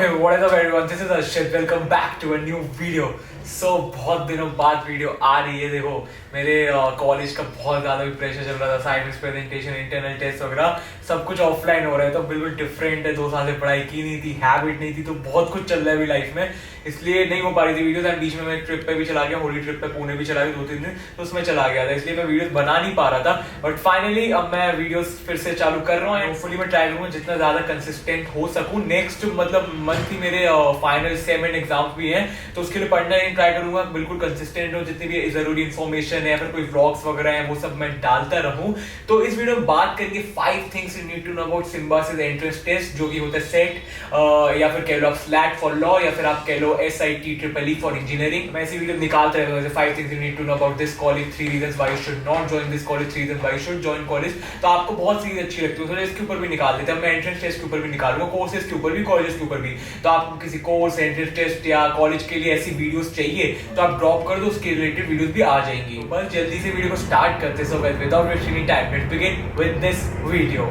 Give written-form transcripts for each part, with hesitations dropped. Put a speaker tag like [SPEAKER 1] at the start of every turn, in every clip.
[SPEAKER 1] Hey, what is up everyone? This is Arshit. Welcome back to a new video. बहुत दिनों बाद video आ रही है। देखो मेरे कॉलेज का बहुत ज़्यादा भी प्रेशर चल रहा था, असाइनमेंट्स, प्रेजेंटेशन, इंटरनल टेस्ट वगैरह सब कुछ ऑफलाइन हो रहा है, तो बिल्कुल डिफरेंट है। 2 साल से पढ़ाई की नहीं थी, हैबिट नहीं थी, तो बहुत कुछ चल रहा है अभी लाइफ में, इसलिए नहीं हो पा रही थी वीडियोस। एंड बीच में मैं ट्रिप पे भी चला गया, होली ट्रिप पे पुणे भी चला गया 2-3 दिन, तो उसमें चला गया था, इसलिए मैं वीडियोस बना नहीं पा रहा था। बट फाइनली अब मैं वीडियोस फिर से चालू कर रहा हूँ। होपफुली मैं ट्राई करूँगा जितना ज़्यादा कंसिस्टेंट हो सकूँ। नेक्स्ट मतलब मंथ ही मेरे फाइनल सेमेस्टर एग्जाम्स भी हैं, तो उसके लिए पढ़ना ट्राई करूंगा, बिल्कुल कंसिस्टेंट हो, जितनी भी जरूरी इन्फॉर्मेशन है या फिर कोई व्लॉग्स वगैरह है वो सब मैं डालता रहूं। तो इस वीडियो में बात करेंगे 5 things you need to know about Symbiosis entrance test, जो कि होता है सेट, या फिर कह लो आप स्लैट फॉर लॉ, या फिर आप कह लो SIT EEE फॉर इंजीनियरिंग। मैं ऐसी वीडियो निकालता रहता हूं, 5 things you need to know about this college, 3 reasons why you should not join this college, 3 reasons why you should join college. तो आपको बहुत चीजें अच्छी लगती है, तो इसके ऊपर भी निकाल देते हैं। मैं एंट्रेंस टेस्ट के ऊपर भी निकालूंगा, कोर्सेज के ऊपर भी, कॉलेज के ऊपर भी। तो आपको किसी कोर्स, एंट्रेंस टेस्ट या कॉलेज के लिए ऐसी वीडियोस चाहिए तो आप ड्रॉप कर दो, उसके रिलेटेड वीडियोस भी आ जाएंगी। बस जल्दी से वीडियो को स्टार्ट करते हैं। So without wasting any time, let's begin with this video.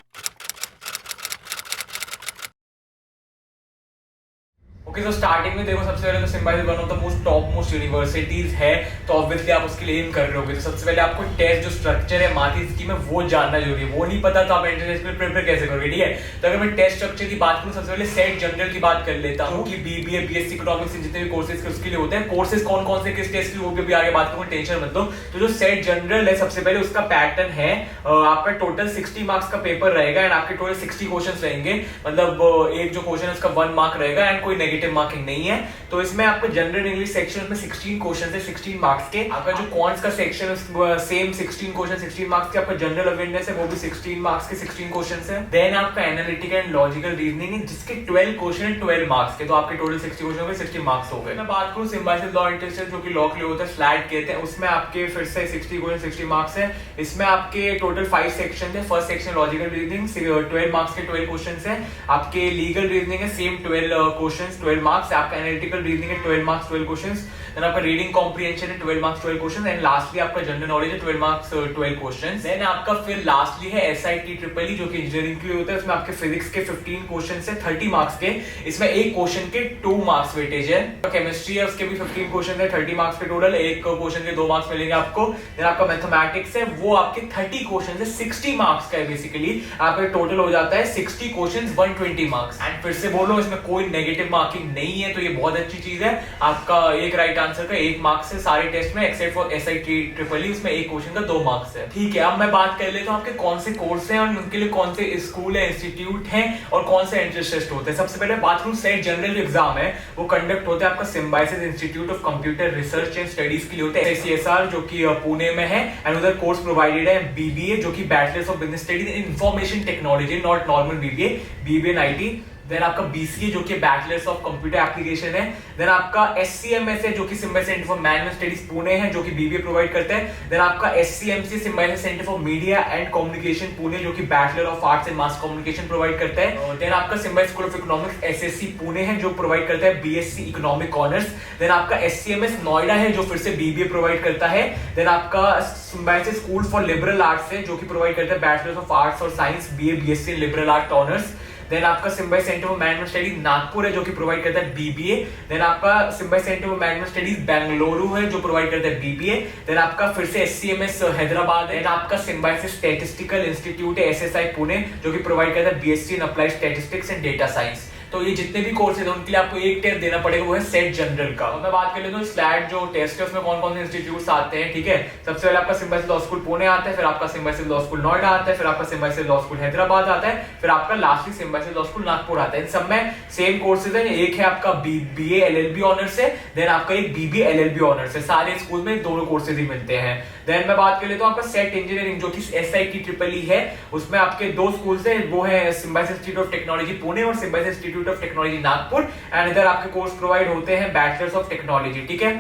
[SPEAKER 1] Okay, तो स्टार्टिंग में देखो, सबसे पहले तो symbiosis one of the most top most universities है, तो ऑब्वियसली आप उसके लिए एम कर रहे होगे। तो सबसे पहले आपको टेस्ट जो स्ट्रक्चर है, माथी स्कीम है, वो जानना जरूरी है। वो नहीं पता तो आप एंट्रेंस में प्रिपेयर कैसे करोगे, ठीक है। तो अगर मैं टेस्ट स्ट्रक्चर की बात करूं, सबसे पहले सेट जनरल की बात कर लेता हूं कि BBA BSc इकोनॉमिक्स जितने भी कोर्सेज के उसके लिए होते हैं। कोर्सेज कौन कौन से किस टेस्ट की, वो भी आगे बात करूंगा, टेंशन मत लो। तो जो सेट जनरल है, सबसे पहले उसका पैटर्न है, आपका टोटल 60 मार्क्स का पेपर रहेगा एंड आपके टोटल 60 क्वेश्चन रहेंगे। मतलब एक जो क्वेश्चन है उसका 1 मार्क रहेगा एंड कोई नेगेटिव मार्किंग नहीं है। तो इसमें आपको जनरल इंग्लिश सेक्शन में 16 क्वेश्चन है, 16 मार्क्स के। आपका जो क्वांट्स का सेक्शन है सेम 16 क्वेश्चन 16 मार्क्स के। आपका जनरल अवेयरनेस है वो भी 16 मार्क्स के 16 क्वेश्चन है। देन आपका एनालिटिकल एंड लॉजिकल रीजनिंग है, जिसके 12 क्वेश्चन है 12 मार्क्स के। तो आपके टोटल 60 क्वेश्चन हो गए, 60 मार्क्स हो गए। मैं बात करूं सिम्बायोसिस लॉ एंट्रेंस टेस्ट, जो कि लॉ के लिए होता है, स्लैट कहते हैं, उसमें आपके फिर से 60 क्वेश्चन 60 मार्क्स है। इसमें आपके टोटल 5 सेक्शन है। First section logical reasoning 12 marks के 12 क्वेश्चन है। आपके लीगल रीजनिंग है सेम 12 क्वेश्चन 12 मार्क्स। आपका एनालिटिकल रीजनिंग है 12 मार्क्स 12 क्वेश्चंस। देन आपका रीडिंग कॉम्प्रिहेंशन है 12 मार्क्स 12 क्वेश्चंस। एंड लास्टली आपका जनरल नॉलेज है 12 मार्क्स 12 क्वेश्चंस। देन आपका फिर लास्टली है SIT EEE, जो कि इंजीनियरिंग के लिए होता है। उसमें आपके फिजिक्स के 15 क्वेश्चंस है 30 मार्क्स के। इसमें एक क्वेश्चन के 2 मार्क्स वेटेज है। केमिस्ट्री है, उसके भी 15 क्वेश्चन है 30 मार्क्स के टोटल, एक क्वेश्चन के 2 मार्क्स मिलेंगे आपको। देन आपका मैथमेटिक्स है, वो आपके 30 क्वेश्चन है 60 मार्क्स का है। बेसिकली आपका टोटल हो जाता है 60 क्वेश्चन 120 मार्क्स। एंड फिर से बोलो, इसमें कोई नेगेटिव मार्किंग नहीं है, तो ये बहुत अच्छी चीज है। आपका एक राइट आंसर का 1 मार्क्स है सारे टेस्ट में, एक्सेप्ट फॉर SIT EEE, उसमें एक क्वेश्चन का 2 मार्क्स है, ठीक है। अब मैं बात कर लेता हूं आपके कौन से कोर्स हैं और उनके लिए कौन से स्कूल है, इंस्टीट्यूट है और कौन से एंट्रेंस टेस्ट होते हैं। सबसे पहले बात करूं सेट जनरल एग्जाम है, वो कंडक्ट होता है आपका symbiosis Institute of computer research and studies के लिए होता है, SCSR, जो कि पुणे में है। एंड उधर कोर्स प्रोवाइडेड है BBA, जो कि bachelors of business studies in information technology, not normal BBA in IT। Then आपका BCA, जो कि बैचलर्स ऑफ कंप्यूटर एप्लीकेशन है। देन आपका SCMS है, जो कि Symbiosis centre for management studies Pune है, जो कि BBA प्रोवाइड करता है। देन आपका SCMC, symbiosis centre for media and communication Pune, जो कि bachelor of arts in mass communication provide करता है। देन आपका symbiosis school of economics SSC Pune है, जो प्रोवाइड करता है BSc इकोनॉमिक ऑनर्स। देन आपका SCMS नोएडा है, जो फिर से BBA प्रोवाइड करता है। देन आपका symbiosis school for liberal arts है, जो कि प्रोवाइड करता है बैचलर्स ऑफ आर्ट्स और साइंस BA BSc इन लिबरल आर्ट ऑनर्स। देन आपका symbiosis centre for management studies Nagpur है, जो कि प्रोवाइड करता है BBA। देन आपका symbiosis centre for management studies Bengaluru है, जो प्रोवाइड करता है BBA। देन आपका फिर से SCMS हैदराबाद है। देन आपका सिम्बायोसिस स्टैटिस्टिकल इंस्टीट्यूट है SSI पुणे, जो कि प्रोवाइड करता है BSc in applied statistics and data science. तो ये जितने भी कोर्सेज हैं उनके लिए आपको एक टेस्ट देना पड़ेगा, वो है सेट जनरल का। मैं बात कर लेता हूं स्लैट जो टेस्ट है उसमें कौन कौन से इंस्टीट्यूट्स आते हैं, ठीक है। सबसे पहले आपका सिम्बायोसिस लॉ स्कूल पुणे आता है, फिर आपका सिम्बायोसिस लॉ स्कूल नोएडा आता है, फिर आपका सिम्बायोसिस लॉ स्कूल हैदराबाद आता है, फिर आपका lastly symbiosis law school Nagpur आता है। इन सब में सेम कोर्सेज है, एक है आपका BA LLB ऑनर्स है, देन आपका एक BBA LLB ऑनर्स है। सारे स्कूल में दोनों कोर्सेज ही मिलते हैं। देन मैं बात कर लेता हूं आपका सेट इंजीनियरिंग, जो कि SIT EEE है, उसमें आपके 2 स्कूल्स है, वो है Symbiosis Institute of Technology Pune और Symbiosis Institute of Technology Nagpur. And इधर आपके कोर्स प्रोवाइड होते हैं बैचलर्स ऑफ टेक्नोलॉजी, ठीक है।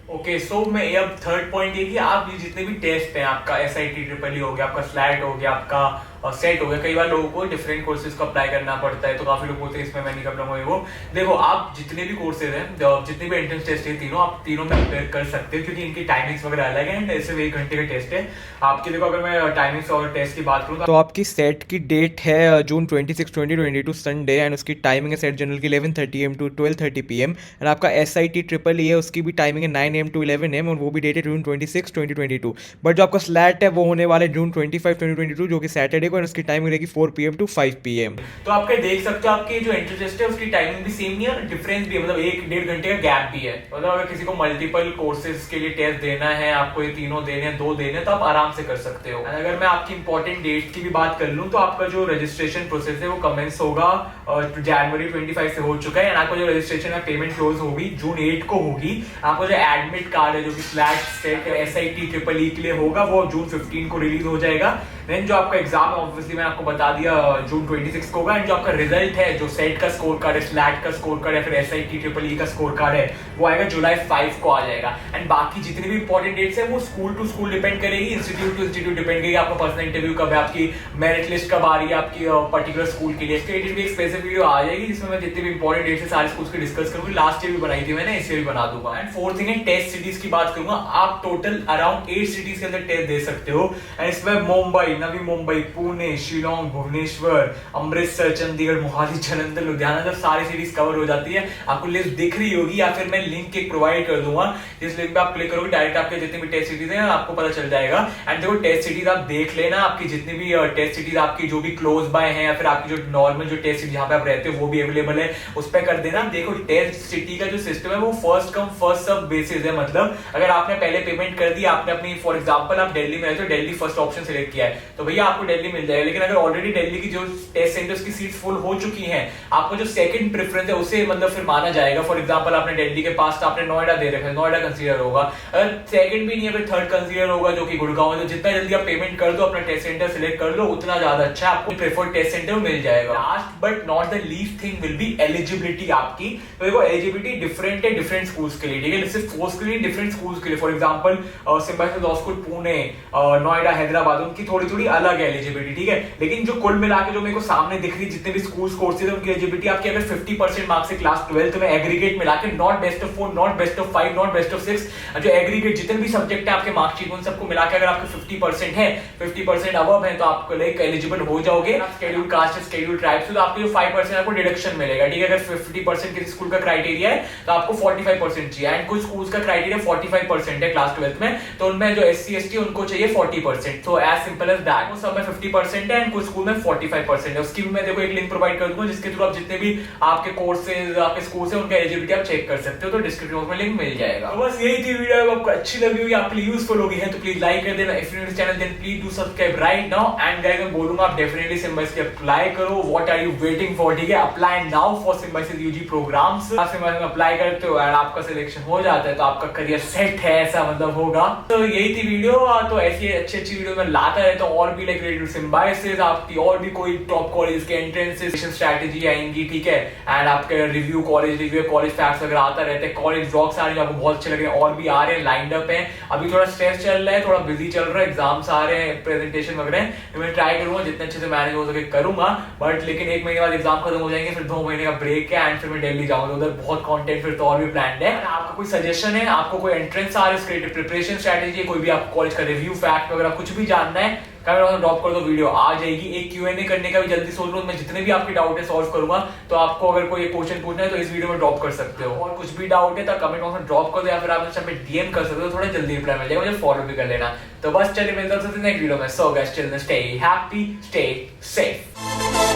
[SPEAKER 1] ओके, सो मैं अब थर्ड पॉइंट ये कि आप ये जितने भी टेस्ट हैं, आपका SIT EEE हो गया, आपका स्लैट हो गया, आपका सेट हो गया। कई बार लोगों को डिफरेंट कोर्सेज को अप्लाई करना पड़ता है, तो काफी लोग बोलते हैं इसमें मैं नहीं कर पाऊंगा वो। देखो आप जितने भी कोर्सेज हैं, जितने भी एंट्रेंस टेस्ट है तीनों, आप तीनों में अपेयर कर सकते हो, क्योंकि इनकी टाइमिंग्स वगैरह अलग है। एंड सिर्फ 1 घंटे का टेस्ट है आपकी। देखो अगर मैं टाइमिंग्स और टेस्ट की बात करूँ तो आपकी सेट की डेट है जून 26, 2022 संडे, एंड उसकी टाइमिंग है सेट जनरल की 11:30 AM to 12:30 PM। एंड आपका SIT EEE है, उसकी भी टाइमिंग है 9 AM to 11 AM, और वो भी डेट है जून 26, 2022। बट जो आपका स्लैट है वो होने वाला है जून 25, 2022, जो कि सैटरडे को, और उसकी टाइमिंग रहेगी 4 PM to 5 PM। तो आप देख सकते हो आपकी जो एंट्रेंस टेस्ट है उसकी टाइमिंग भी सेम नहीं है, डिफरेंस भी है, मतलब 1-1.5 घंटे का गैप भी है। मतलब अगर किसी को मल्टीपल कोर्सेज के लिए टेस्ट देना है, आपको ये तीनों देने हैं, 2 देने, तो आप आराम से कर सकते हो। अगर मैं आपकी इंपॉर्टेंट डेट की भी बात कर लूं तो आपका जो रजिस्ट्रेशन प्रोसेस है वो कमेंस होगा जनवरी 25 से हो चुका है। एंड आपको जो रजिस्ट्रेशन है पेमेंट क्लोज होगी जून 8 को होगी। आपको जो एडमिट कार्ड है जो कि स्लैट सेट SIT EEE के लिए होगा वो जून 15 को रिलीज हो जाएगा। देन जो आपका एग्जाम है ऑब्वियसली मैंने आपको बता दिया जून 26 को होगा। एंड जो आपका रिजल्ट है, जो सेट का स्कोर कार्ड है, स्लैट का स्कोर कार्ड है, फिर SIT EEE का स्कोर कार्ड है, वो आएगा जुलाई 5 को आ जाएगा। एंड बाकी जितनी भी इंपॉर्टेंट डेट्स है वो स्कूल टू स्कूल डिपेंड करेगी, इंस्टीट्यूट टू इंस्टीट्यूट डिपेंड करेगी। आपका पर्सनल इंटरव्यू कब है, आपकी मेरिट लिस्ट कब आ रही है आपकी पर्टिकुलर स्कूल के लिए, इसके लिए एक स्पेसिफिक वीडियो आ जाएगी जिसमें मैं जितने भी इंपॉर्टेंट डेट्स है सारे स्कूल्स की डिस्कस करूंगी। लास्ट ईयर भी बनाई थी मैंने, इस ईयर भी बना दूंगा। एंड फोर्थ थिंग है टेस्ट सिटीज की बात करूंगा। आप टोटल अराउंड 8 सिटीज के अंदर टेस्ट दे सकते हो। एंड इसमें मुंबई, नवी मुंबई, पुणे, शिलोंग, भुवनेश्वर, अमृतसर, चंडीगढ़, मोहाली, जालंधर, लुधियाना, जब सारी सिटीज कवर हो जाती है। आपको लिस्ट दिख रही होगी या फिर मैं लिंक एक प्रोवाइड कर दूंगा, जिस लिंक पे आप क्लिक करोगे डायरेक्ट आपके जितनी भी टेस्ट सिटीज हैं आपको पता चल जाएगा। एंड देखो टेस्ट सिटीज आप देख लेना, आपकी जितनी भी टेस्ट सिटीज आपकी जो भी क्लोज बाय हैं या फिर आपकी जो नॉर्मल जो टेस्ट सिटी जहां पे आप रहते हो वो भी अवेलेबल है, उस पर कर देना। देखो टेस्ट सिटी का जो सिस्टम है वो first come first serve basis है। मतलब अगर आपने पहले पेमेंट कर दी, आपने अपनी फॉर एग्जांपल आप दिल्ली में रहते हो, दिल्ली फर्स्ट ऑप्शन सिलेक्ट किया है तो भैया आपको दिल्ली मिल जाएगा। लेकिन अगर ऑलरेडी दिल्ली की जो टेस्ट सेंटर्स की सीट फुल हो चुकी हैं, आपको जो सेकंड प्रेफरेंस है उसे मतलब फिर माना जाएगा। फॉर एग्जांपल आपने दिल्ली के पास आपने नोएडा दे रखा है, नोएडा कंसीडर होगा। अगर सेकंड भी नहीं है फिर थर्ड कंसीडर होगा जो कि गुड़गांव है। तो जितना जल्दी आप पेमेंट कर दो, अपना टेस्ट सेंटर सिलेक्ट कर लो, उतना ज्यादा अच्छा आपको प्रेफर्ड टेस्ट सेंटर मिल जाएगा। Last but not the least thing will be eligibility आपकी। तो देखो एलिजिबिलिटी डिफरेंट है डिफरेंट स्कूल्स के लिए, ठीक है, सिर्फ फोर्स के लिए डिफरेंट स्कूल्स के लिए। For example symbiosis law school Pune, Noida, Hyderabad, उनकी थोड़ी थोड़ी अलग है एलिजिबिलिटी, ठीक है। लेकिन जो कुल मिला के जो मेरे को सामने दिख रही जितने भी स्कूल्स कोर्सेज है उनकी एलिजिबिलिटी आपकी अगर 50% मार्क्स है क्लास 12 में एग्रीगेट मिला के, not best of 4, not best of 5, not best of 6, जो एग्रीगेट जितने भी सब्जेक्ट है आपके मार्कशीट उन सबको मिला के अगर आपके 50% है, 50% अबव है, तो आपको लाइक एलिजिबल हो जाओगे। शेड्यूल कास्ट, शेड्यूल ट्राइब्स, तो आपको जो 5% आपको डिडक्शन मिलेगा, ठीक है। अगर 50% किसी स्कूल का क्राइटेरिया है तो आपको 45% चाहिए। एंड कुछ स्कूल्स का क्राइटेरिया 45% है क्लास 12 में, तो उनमें जो SC ST उनको चाहिए 40%। तो एज सिंपल एज दैट। वो सब में 50% है एंड कुछ स्कूल में 45% है। उसकी भी मैं देखो एक लिंक प्रोवाइड कर दूंगा जिसके थ्रू आप जितने भी आपके कोर्सेज आपके स्कूल से उनका एलिजिबिलिटी आप चेक कर सकते हो, तो डिस्क्रिप्शन बॉक्स में लिंक मिल जाएगा। तो बस यही थी वीडियो। अगर आपको अच्छी लगी हुई, आपके लिए यूजफुल होगी है तो प्लीज लाइक कर देना। If you new to channel then please do subscribe right now. And guys मैं बोलूंगा आप डेफिनेटली सिम्बायोसिस के अप्लाई करो। What are you waiting for, ठीक है। Apply now for Symbiosis UG programmes. आप सिम्बायोसिस में अप्लाई करते हो एंड आपका सिलेक्शन हो जाता है तो आपका करियर सेट है, ऐसा मतलब होगा। तो यही थी वीडियो। तो ऐसी अच्छी अच्छी वीडियो मैं लाता रहता हूँ और भी लाइक रिलेटेड सिम्बायोसिस, आपकी और भी कोई टॉप कॉलेज के एंट्रेंस स्ट्रैटेजी आएंगी, ठीक है। एंड आपके रिव्यू कॉलेज फैक्ट्स वगैरह आता रहते हैं। कॉलेज ब्लॉग्स आ रहे हैं आपको बहुत अच्छे लग रहे हैं, और भी आ रहे हैं, लाइंड अप है। अभी थोड़ा स्ट्रेस चल रहा है, थोड़ा बिजी चल रहा है, एग्जाम्स आ रहे हैं, प्रेजेंटेशन वगैरह, तो मैं ट्राई करूंगा जितने अच्छे से मैनेज हो सके करूंगा। बट लेकिन 1 महीने बाद एग्जाम खत्म हो जाएंगे, फिर 2 महीने का ब्रेक है एंड फिर मैं दिल्ली जाऊंगा, उधर बहुत कंटेंट फिर तो और भी प्लान है। आपका कोई सजेशन है, आपको कोई एंट्रेंस आ रहा है, उसके प्रिपरेशन स्ट्रैटेजी, कोई भी आपको कॉलेज का रिव्यू फैक्ट वगैरह कुछ भी जानना है, कमेंट ड्रॉप कर दो, वीडियो आ जाएगी। एक Q&A करने का भी जल्दी सोच लो, मैं जितने भी आपके डाउट है सॉल्व करूंगा। तो आपको अगर कोई क्वेश्चन पूछना है तो इस वीडियो में ड्रॉप कर सकते हो, और कुछ भी डाउट है तो कमेंट बॉक्स में ड्रॉप कर दो या फिर आप मुझे DM कर सकते हो, थोड़ा जल्दी रिप्लाई मिल जाएगा, मुझे फॉलो भी कर लेना। तो बस चलिए मिलते हैं नेक्स्ट वीडियो में। So guys till then stay happy, stay safe.